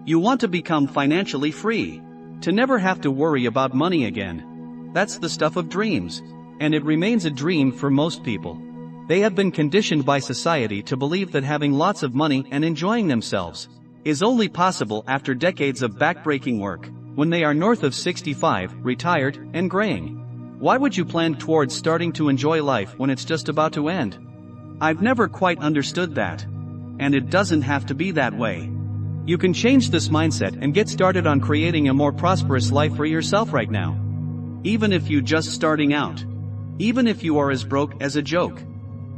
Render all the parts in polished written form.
You want to become financially free. To never have to worry about money again. That's the stuff of dreams. And it remains a dream for most people. They have been conditioned by society to believe that having lots of money and enjoying themselves is only possible after decades of backbreaking work, when they are north of 65, retired, and graying. Why would you plan towards starting to enjoy life when it's just about to end? I've never quite understood that. And it doesn't have to be that way. You can change this mindset and get started on creating a more prosperous life for yourself right now. Even if you're just starting out. Even if you are as broke as a joke.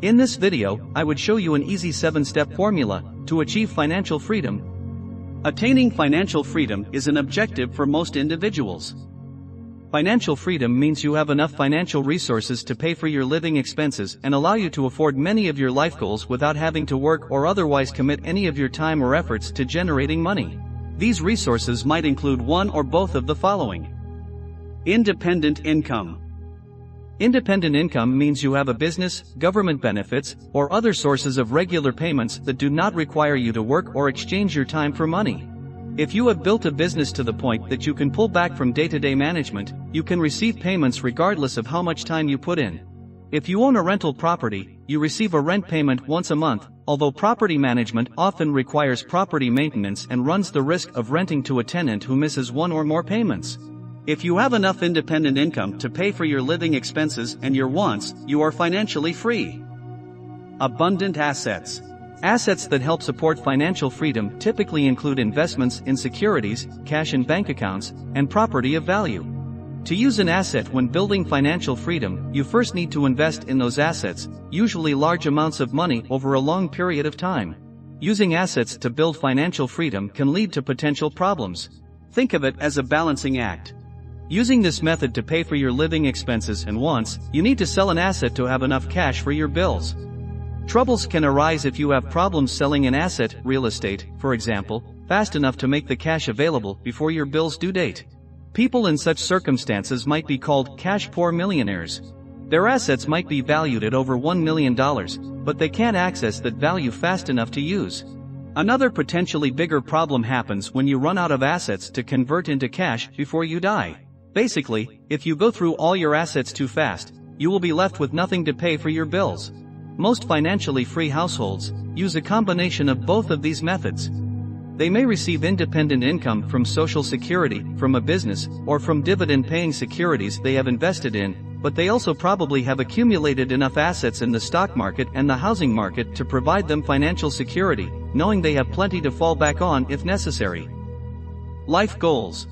In this video, I would show you an easy 7-step formula to achieve financial freedom. Attaining financial freedom is an objective for most individuals. Financial freedom means you have enough financial resources to pay for your living expenses and allow you to afford many of your life goals without having to work or otherwise commit any of your time or efforts to generating money. These resources might include one or both of the following. Independent income. Independent income means you have a business, government benefits, or other sources of regular payments that do not require you to work or exchange your time for money. If you have built a business to the point that you can pull back from day-to-day management, you can receive payments regardless of how much time you put in. If you own a rental property, you receive a rent payment once a month, although property management often requires property maintenance and runs the risk of renting to a tenant who misses one or more payments. If you have enough independent income to pay for your living expenses and your wants, you are financially free. Abundant assets. Assets that help support financial freedom typically include investments in securities, cash in bank accounts, and property of value. To use an asset when building financial freedom, you first need to invest in those assets, usually large amounts of money over a long period of time. Using assets to build financial freedom can lead to potential problems. Think of it as a balancing act. Using this method to pay for your living expenses and wants, you need to sell an asset to have enough cash for your bills. Troubles can arise if you have problems selling an asset, real estate, for example, fast enough to make the cash available before your bill's due date. People in such circumstances might be called cash-poor millionaires. Their assets might be valued at over $1 million, but they can't access that value fast enough to use. Another potentially bigger problem happens when you run out of assets to convert into cash before you die. Basically, if you go through all your assets too fast, you will be left with nothing to pay for your bills. Most financially free households use a combination of both of these methods. They may receive independent income from Social Security, from a business, or from dividend-paying securities they have invested in, but they also probably have accumulated enough assets in the stock market and the housing market to provide them financial security, knowing they have plenty to fall back on if necessary. Life goals.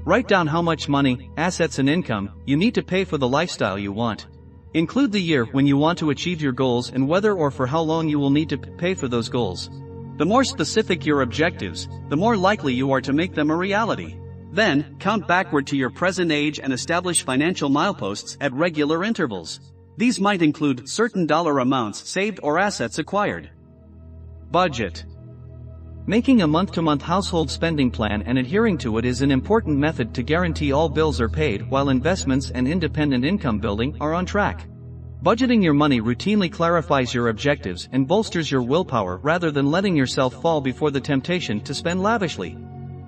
Write down how much money, assets and income you need to pay for the lifestyle you want. Include the year when you want to achieve your goals and whether or for how long you will need to pay for those goals. The more specific your objectives, the more likely you are to make them a reality. Then, count backward to your present age and establish financial mileposts at regular intervals. These might include certain dollar amounts saved or assets acquired. Budget. Making a month-to-month household spending plan and adhering to it is an important method to guarantee all bills are paid while investments and independent income building are on track. Budgeting your money routinely clarifies your objectives and bolsters your willpower rather than letting yourself fall before the temptation to spend lavishly.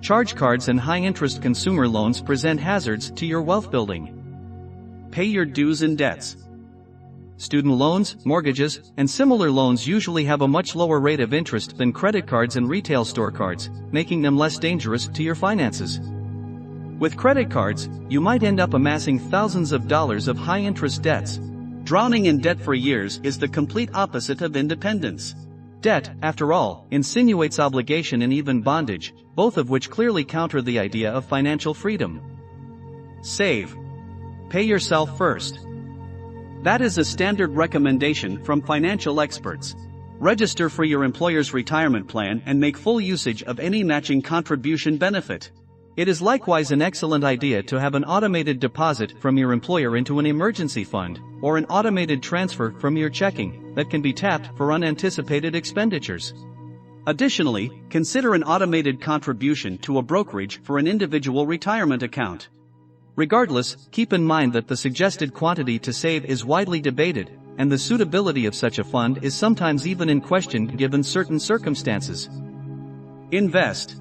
Charge cards and high-interest consumer loans present hazards to your wealth building. Pay your dues and debts. Student loans, mortgages, and similar loans usually have a much lower rate of interest than credit cards and retail store cards, making them less dangerous to your finances. With credit cards, you might end up amassing thousands of dollars of high-interest debts. Drowning in debt for years is the complete opposite of independence. Debt, after all, insinuates obligation and even bondage, both of which clearly counter the idea of financial freedom. Save. Pay yourself first. That is a standard recommendation from financial experts. Register for your employer's retirement plan and make full usage of any matching contribution benefit. It is likewise an excellent idea to have an automated deposit from your employer into an emergency fund, or an automated transfer from your checking that can be tapped for unanticipated expenditures. Additionally, consider an automated contribution to a brokerage for an individual retirement account. Regardless, keep in mind that the suggested quantity to save is widely debated, and the suitability of such a fund is sometimes even in question given certain circumstances. Invest.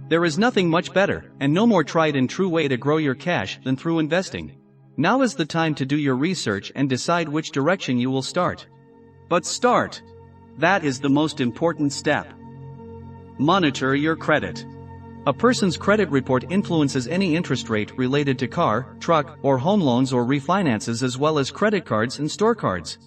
There is nothing much better, and no more tried and true way to grow your cash than through investing. Now is the time to do your research and decide which direction you will start. But start. That is the most important step. Monitor your credit. A person's credit report influences any interest rate related to car, truck, or home loans or refinances, as well as credit cards and store cards.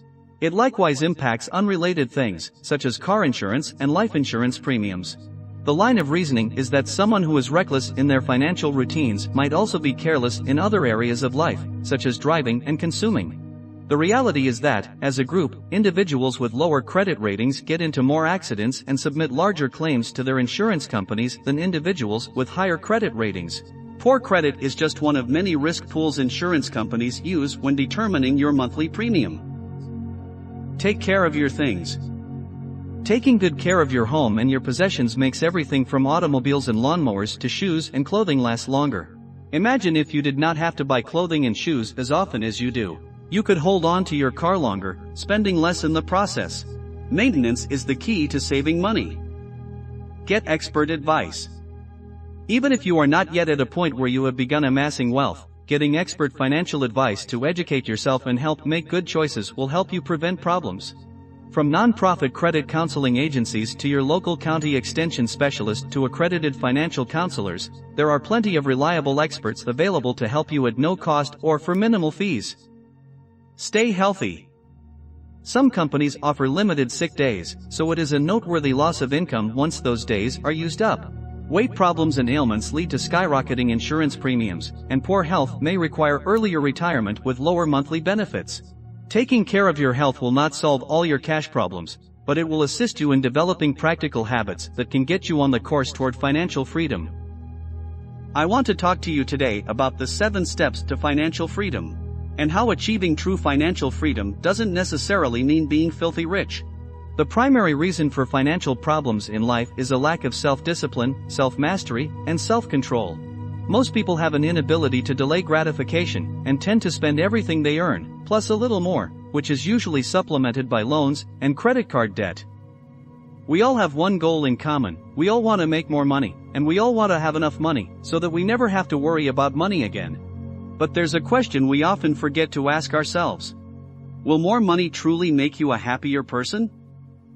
It likewise impacts unrelated things, such as car insurance and life insurance premiums. The line of reasoning is that someone who is reckless in their financial routines might also be careless in other areas of life, such as driving and consuming. The reality is that, as a group, individuals with lower credit ratings get into more accidents and submit larger claims to their insurance companies than individuals with higher credit ratings. Poor credit is just one of many risk pools insurance companies use when determining your monthly premium. Take care of your things. Taking good care of your home and your possessions makes everything from automobiles and lawnmowers to shoes and clothing last longer. Imagine if you did not have to buy clothing and shoes as often as you do. You could hold on to your car longer, spending less in the process. Maintenance is the key to saving money. Get expert advice. Even if you are not yet at a point where you have begun amassing wealth, getting expert financial advice to educate yourself and help make good choices will help you prevent problems. From non-profit credit counseling agencies to your local county extension specialist to accredited financial counselors, there are plenty of reliable experts available to help you at no cost or for minimal fees. Stay healthy. Some companies offer limited sick days, so it is a noteworthy loss of income once those days are used up. Weight problems and ailments lead to skyrocketing insurance premiums, and poor health may require earlier retirement with lower monthly benefits. Taking care of your health will not solve all your cash problems, but it will assist you in developing practical habits that can get you on the course toward financial freedom. I want to talk to you today about the 7 steps to financial freedom, and how achieving true financial freedom doesn't necessarily mean being filthy rich. The primary reason for financial problems in life is a lack of self-discipline, self-mastery, and self-control. Most people have an inability to delay gratification and tend to spend everything they earn, plus a little more, which is usually supplemented by loans and credit card debt. We all have one goal in common: we all want to make more money, and we all want to have enough money so that we never have to worry about money again. But there's a question we often forget to ask ourselves. Will more money truly make you a happier person?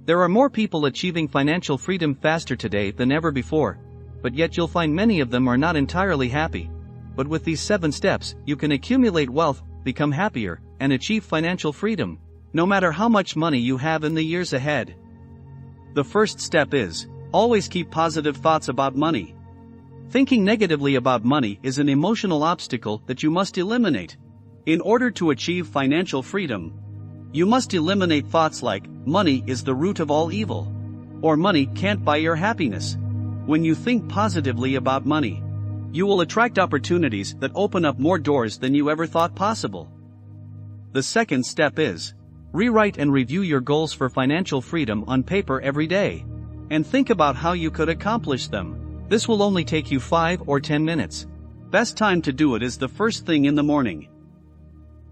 There are more people achieving financial freedom faster today than ever before, but yet you'll find many of them are not entirely happy. But with these 7 steps, you can accumulate wealth, become happier, and achieve financial freedom, no matter how much money you have in the years ahead. The first step is, always keep positive thoughts about money. Thinking negatively about money is an emotional obstacle that you must eliminate. In order to achieve financial freedom, you must eliminate thoughts like, money is the root of all evil, or money can't buy your happiness. When you think positively about money, you will attract opportunities that open up more doors than you ever thought possible. The second step is, rewrite and review your goals for financial freedom on paper every day, and think about how you could accomplish them. This will only take you 5 or 10 minutes. Best time to do it is the first thing in the morning.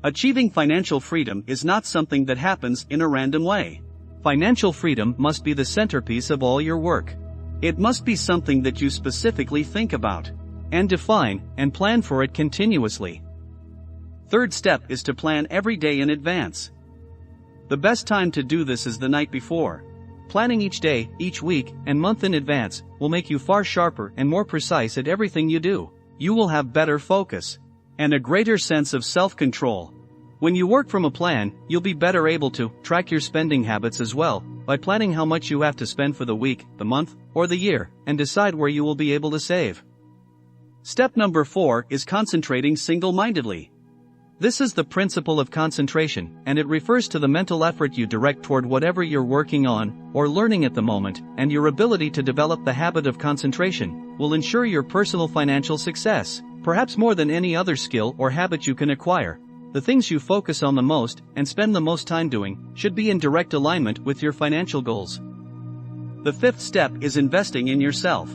Achieving financial freedom is not something that happens in a random way. Financial freedom must be the centerpiece of all your work. It must be something that you specifically think about, and define, and plan for it continuously. Third step is to plan every day in advance. The best time to do this is the night before. Planning each day, each week, and month in advance will make you far sharper and more precise at everything you do. You will have better focus and a greater sense of self-control. When you work from a plan, you'll be better able to track your spending habits as well, by planning how much you have to spend for the week, the month, or the year, and decide where you will be able to save. Step number 4 is concentrating single-mindedly. This is the principle of concentration, and it refers to the mental effort you direct toward whatever you're working on or learning at the moment, and your ability to develop the habit of concentration will ensure your personal financial success. Perhaps more than any other skill or habit you can acquire, the things you focus on the most and spend the most time doing should be in direct alignment with your financial goals. The fifth step is investing in yourself.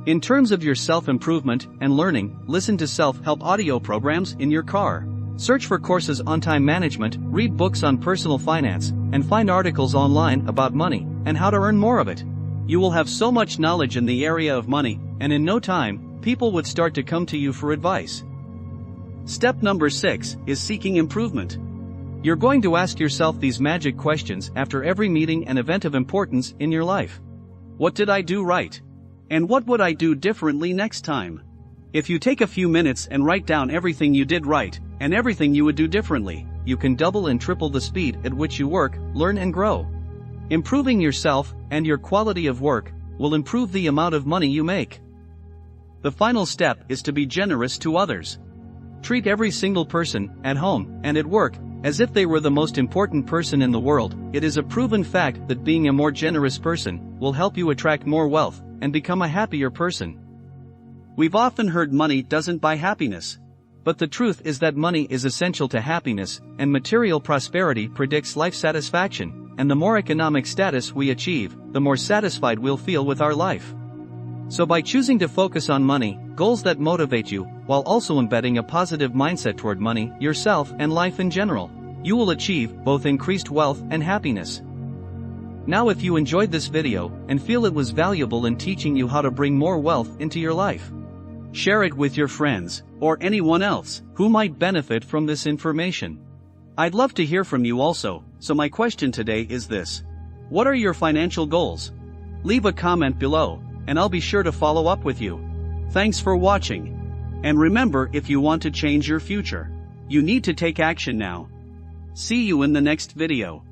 In terms of your self-improvement and learning, listen to self-help audio programs in your car. Search for courses on time management, read books on personal finance, and find articles online about money and how to earn more of it. You will have so much knowledge in the area of money, and in no time, people would start to come to you for advice. Step number 6 is seeking improvement. You're going to ask yourself these magic questions after every meeting and event of importance in your life. What did I do right? And what would I do differently next time? If you take a few minutes and write down everything you did right, and everything you would do differently, you can double and triple the speed at which you work, learn and grow. Improving yourself and your quality of work will improve the amount of money you make. The final step is to be generous to others. Treat every single person, at home and at work, as if they were the most important person in the world. It is a proven fact that being a more generous person will help you attract more wealth and become a happier person. We've often heard money doesn't buy happiness. But the truth is that money is essential to happiness, and material prosperity predicts life satisfaction, and the more economic status we achieve, the more satisfied we'll feel with our life. So by choosing to focus on money, goals that motivate you, while also embedding a positive mindset toward money, yourself and life in general, you will achieve both increased wealth and happiness. Now if you enjoyed this video, and feel it was valuable in teaching you how to bring more wealth into your life, share it with your friends, or anyone else, who might benefit from this information. I'd love to hear from you also, so my question today is this. What are your financial goals? Leave a comment below, and I'll be sure to follow up with you. Thanks for watching. And remember, if you want to change your future, you need to take action now. See you in the next video.